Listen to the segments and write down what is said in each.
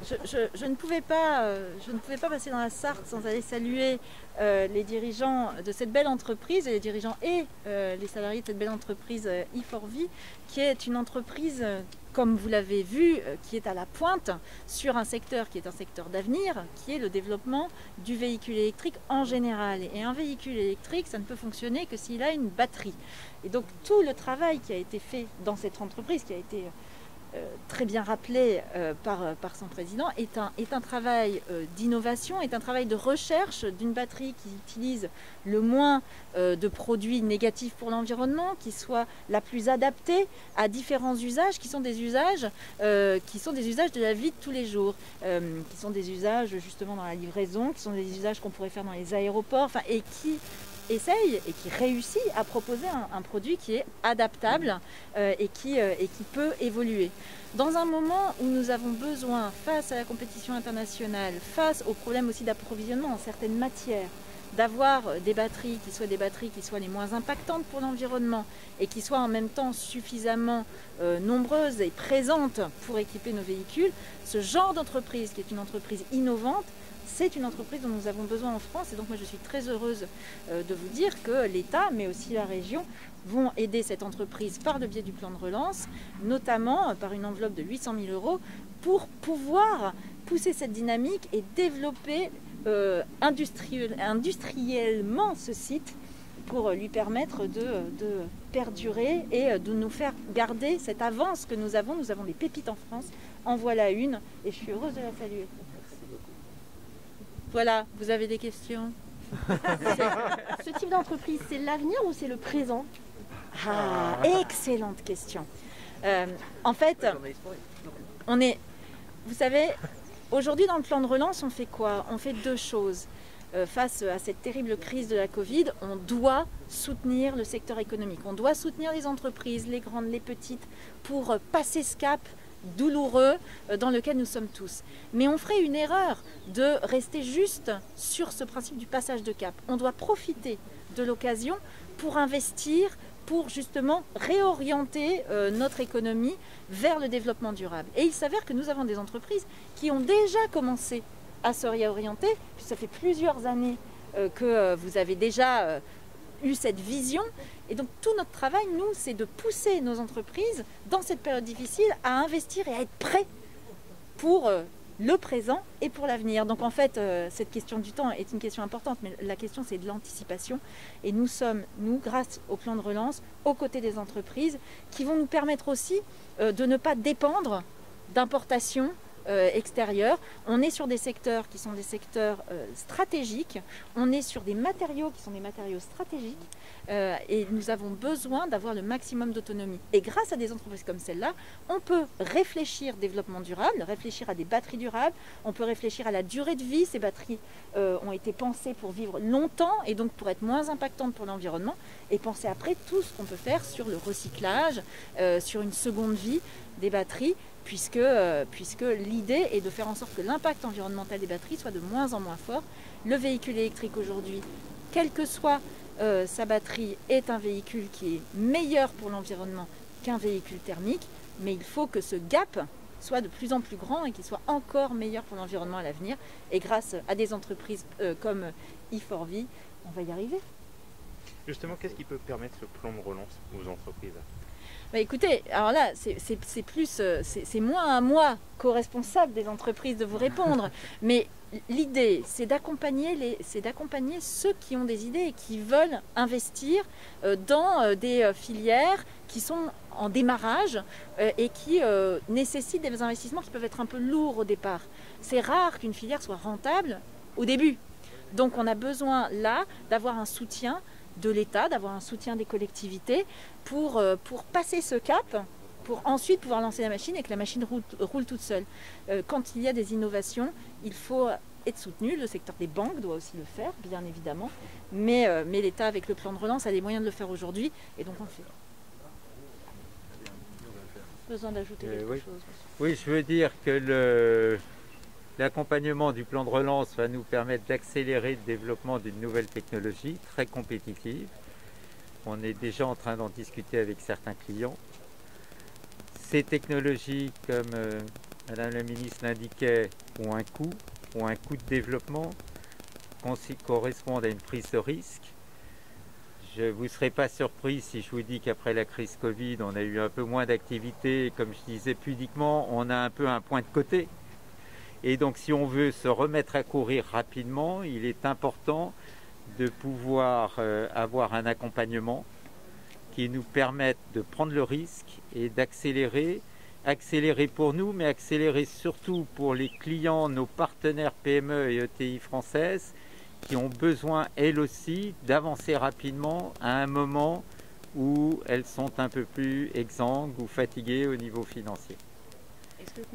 je ne pouvais pas, passer dans la Sarthe sans aller saluer les dirigeants de cette belle entreprise, les dirigeants et les salariés de cette belle entreprise E4V, qui est une entreprise, comme vous l'avez vu, qui est à la pointe sur un secteur qui est un secteur d'avenir, qui est le développement du véhicule électrique en général. Et un véhicule électrique, ça ne peut fonctionner que s'il a une batterie. Et donc tout le travail qui a été fait dans cette entreprise, qui a été très bien rappelé par son président, est un travail d'innovation, est un travail de recherche d'une batterie qui utilise le moins de produits négatifs pour l'environnement, qui soit la plus adaptée à différents usages, qui sont des usages de la vie de tous les jours, qui sont des usages justement dans la livraison, qui sont des usages qu'on pourrait faire dans les aéroports, et qui essaye et qui réussit à proposer un produit qui est adaptable et qui peut évoluer. Dans un moment où nous avons besoin, face à la compétition internationale, face aux problèmes aussi d'approvisionnement en certaines matières, d'avoir des batteries qui soient les moins impactantes pour l'environnement et qui soient en même temps suffisamment nombreuses et présentes pour équiper nos véhicules, ce genre d'entreprise qui est une entreprise innovante, c'est une entreprise dont nous avons besoin en France, et donc moi je suis très heureuse de vous dire que l'État, mais aussi la région, vont aider cette entreprise par le biais du plan de relance, notamment par une enveloppe de 800 000 € pour pouvoir pousser cette dynamique et développer industriellement ce site pour lui permettre de perdurer et de nous faire garder cette avance que nous avons. Nous avons des pépites en France, en voilà une, et je suis heureuse de la saluer. Voilà, vous avez des questions? Ce type d'entreprise, c'est l'avenir ou c'est le présent? Ah, excellente question. En fait, vous savez, aujourd'hui dans le plan de relance, on fait quoi? On fait deux choses. Face à cette terrible crise de la Covid, on doit soutenir le secteur économique. On doit soutenir les entreprises, les grandes, les petites, pour passer ce cap douloureux dans lequel nous sommes tous. Mais on ferait une erreur de rester juste sur ce principe du passage de cap. On doit profiter de l'occasion pour investir, pour justement réorienter notre économie vers le développement durable. Et il s'avère que nous avons des entreprises qui ont déjà commencé à se réorienter, puis ça fait plusieurs années que vous avez déjà eu cette vision. Et donc tout notre travail, nous, c'est de pousser nos entreprises dans cette période difficile à investir et à être prêts pour le présent et pour l'avenir. Donc en fait, cette question du temps est une question importante, mais la question c'est de l'anticipation. Et nous sommes, grâce au plan de relance, aux côtés des entreprises qui vont nous permettre aussi de ne pas dépendre d'importations extérieures. On est sur des secteurs qui sont des secteurs stratégiques, on est sur des matériaux qui sont des matériaux stratégiques et nous avons besoin d'avoir le maximum d'autonomie. Et grâce à des entreprises comme celle-là, on peut réfléchir développement durable, réfléchir à des batteries durables, on peut réfléchir à la durée de vie. Ces batteries ont été pensées pour vivre longtemps et donc pour être moins impactantes pour l'environnement, et penser après tout ce qu'on peut faire sur le recyclage, sur une seconde vie des batteries, puisque l'idée est de faire en sorte que l'impact environnemental des batteries soit de moins en moins fort. Le véhicule électrique aujourd'hui, quelle que soit sa batterie, est un véhicule qui est meilleur pour l'environnement qu'un véhicule thermique, mais il faut que ce gap soit de plus en plus grand et qu'il soit encore meilleur pour l'environnement à l'avenir. Et grâce à des entreprises comme E4V, on va y arriver. Justement, qu'est-ce qui peut permettre ce plan de relance aux entreprises? Bah écoutez, alors là, c'est moins à moi, co-responsable des entreprises, de vous répondre. Mais l'idée, c'est d'accompagner ceux qui ont des idées et qui veulent investir dans des filières qui sont en démarrage et qui nécessitent des investissements qui peuvent être un peu lourds au départ. C'est rare qu'une filière soit rentable au début. Donc on a besoin là d'avoir un soutien de l'État, d'avoir un soutien des collectivités pour passer ce cap, pour ensuite pouvoir lancer la machine et que la machine roule toute seule. Quand il y a des innovations, il faut être soutenu. Le secteur des banques doit aussi le faire, bien évidemment, mais l'État, avec le plan de relance, a les moyens de le faire aujourd'hui, et donc on le fait. Besoin d'ajouter quelque chose? Oui, je veux dire que l'accompagnement du plan de relance va nous permettre d'accélérer le développement d'une nouvelle technologie très compétitive. On est déjà en train d'en discuter avec certains clients. Ces technologies comme Madame la ministre l'indiquait, ont un coût de développement correspondent à une prise de risque. Je ne vous serai pas surpris si je vous dis qu'après la crise Covid, on a eu un peu moins d'activité. Comme je disais pudiquement, on a un peu un point de côté. Et donc si on veut se remettre à courir rapidement, il est important de pouvoir avoir un accompagnement qui nous permette de prendre le risque et d'accélérer. Accélérer pour nous, mais accélérer surtout pour les clients, nos partenaires PME et ETI françaises qui ont besoin, elles aussi, d'avancer rapidement à un moment où elles sont un peu plus exsangues ou fatiguées au niveau financier.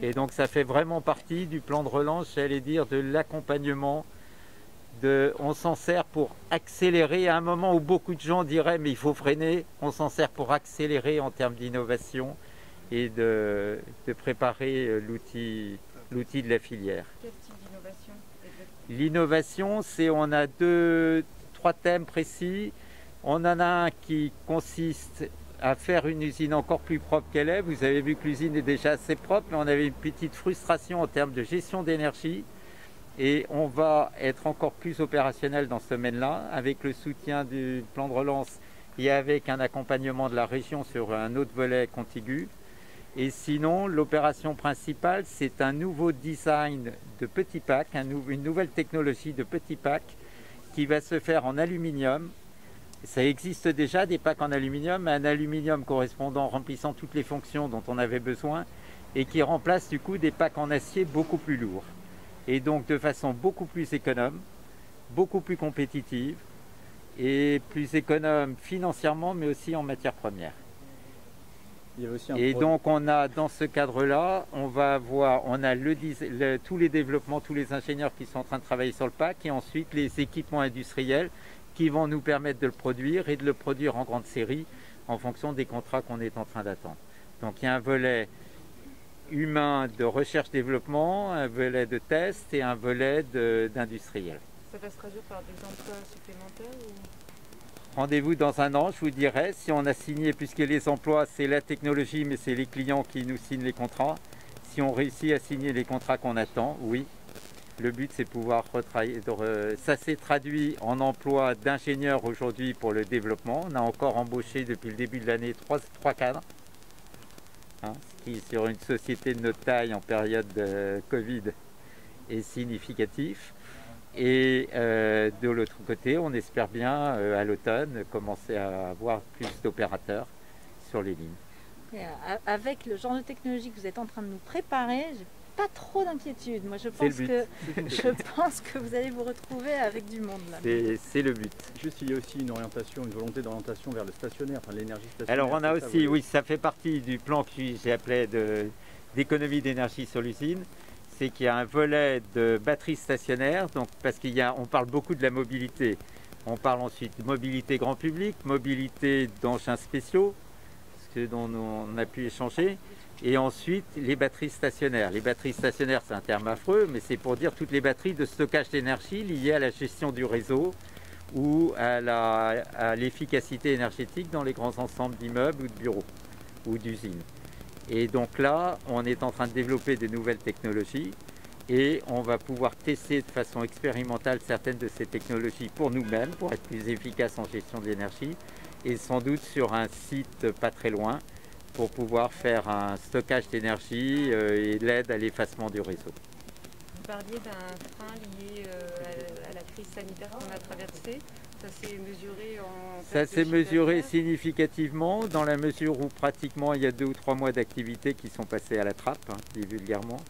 Et donc ça fait vraiment partie du plan de relance, j'allais dire, de l'accompagnement. On s'en sert pour accélérer à un moment où beaucoup de gens diraient mais il faut freiner, on s'en sert pour accélérer en termes d'innovation et de préparer l'outil de la filière. Quel type d'innovation? L'innovation, on a 3 thèmes précis. On en a un qui consiste à faire une usine encore plus propre qu'elle est. Vous avez vu que l'usine est déjà assez propre, mais on avait une petite frustration en termes de gestion d'énergie. Et on va être encore plus opérationnel dans ce domaine-là, avec le soutien du plan de relance et avec un accompagnement de la région sur un autre volet contigu. Et sinon, l'opération principale, c'est un nouveau design de petit pack, une nouvelle technologie de petit pack qui va se faire en aluminium. Ça existe déjà des packs en aluminium, un aluminium correspondant, remplissant toutes les fonctions dont on avait besoin et qui remplace du coup des packs en acier beaucoup plus lourds. Et donc de façon beaucoup plus économe, beaucoup plus compétitive et plus économe financièrement mais aussi en matières premières. Et donc on a dans ce cadre-là, on a tous les développements, tous les ingénieurs qui sont en train de travailler sur le pack et ensuite les équipements industriels qui vont nous permettre de le produire et de le produire en grande série en fonction des contrats qu'on est en train d'attendre. Donc il y a un volet humain de recherche-développement, un volet de test et un volet d'industriel. Ça va se traduire par des emplois supplémentaires ou... Rendez-vous dans un an, je vous dirai, si on a signé, puisque les emplois, c'est la technologie, mais c'est les clients qui nous signent les contrats. Si on réussit à signer les contrats qu'on attend, oui. Le but, c'est de pouvoir retravailler. Ça s'est traduit en emploi d'ingénieurs aujourd'hui pour le développement. On a encore embauché depuis le début de l'année 3 cadres. Ce qui, sur une société de notre taille en période de Covid, est significatif. Et de l'autre côté, on espère bien à l'automne commencer à avoir plus d'opérateurs sur les lignes. Et avec le genre de technologie que vous êtes en train de nous préparer, j'ai pas trop d'inquiétude. Moi, je pense que vous allez vous retrouver avec du monde là. C'est le but. Juste, il y a aussi une volonté d'orientation vers le stationnaire, enfin l'énergie stationnaire. Alors on a aussi, oui, ça fait partie du plan que j'ai appelé d'économie d'énergie sur l'usine. C'est qu'il y a un volet de batterie stationnaire, donc parce on parle beaucoup de la mobilité. On parle ensuite de mobilité grand public, mobilité d'engins spéciaux, ce dont on a pu échanger, et ensuite les batteries stationnaires. Les batteries stationnaires, c'est un terme affreux, mais c'est pour dire toutes les batteries de stockage d'énergie liées à la gestion du réseau ou à l'efficacité énergétique dans les grands ensembles d'immeubles ou de bureaux ou d'usines. Et donc là, on est en train de développer de nouvelles technologies et on va pouvoir tester de façon expérimentale certaines de ces technologies pour nous-mêmes, pour être plus efficaces en gestion de l'énergie et sans doute sur un site pas très loin pour pouvoir faire un stockage d'énergie et l'aide à l'effacement du réseau. Vous parliez d'un frein lié à la crise sanitaire qu'on a traversée. Ça s'est mesuré Ça s'est mesuré significativement dans la mesure où pratiquement il y a 2 ou 3 mois d'activité qui sont passés à la trappe, dit vulgairement.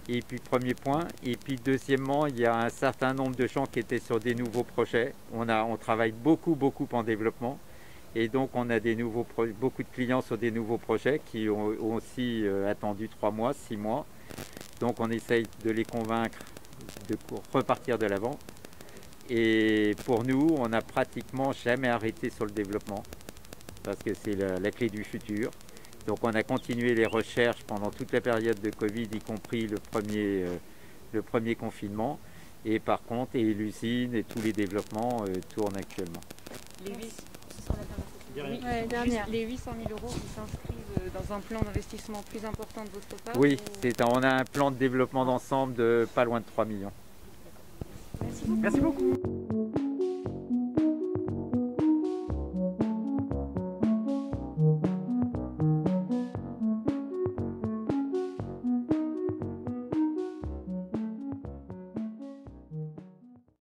Et puis premier point. Et puis deuxièmement, il y a un certain nombre de gens qui étaient sur des nouveaux projets. On travaille beaucoup en développement. Et donc on a beaucoup de clients sur des nouveaux projets qui ont aussi attendu 3 mois, 6 mois. Donc on essaye de les convaincre de repartir de l'avant. Et pour nous, on n'a pratiquement jamais arrêté sur le développement parce que c'est la clé du futur. Donc on a continué les recherches pendant toute la période de Covid, y compris le premier confinement. Et par contre, l'usine et tous les développements tournent actuellement. Les 800 000 euros qui s'inscrivent dans un plan d'investissement plus important de votre part? Oui, ou- on a un plan de développement d'ensemble de pas loin de 3 millions. Merci beaucoup. Merci beaucoup.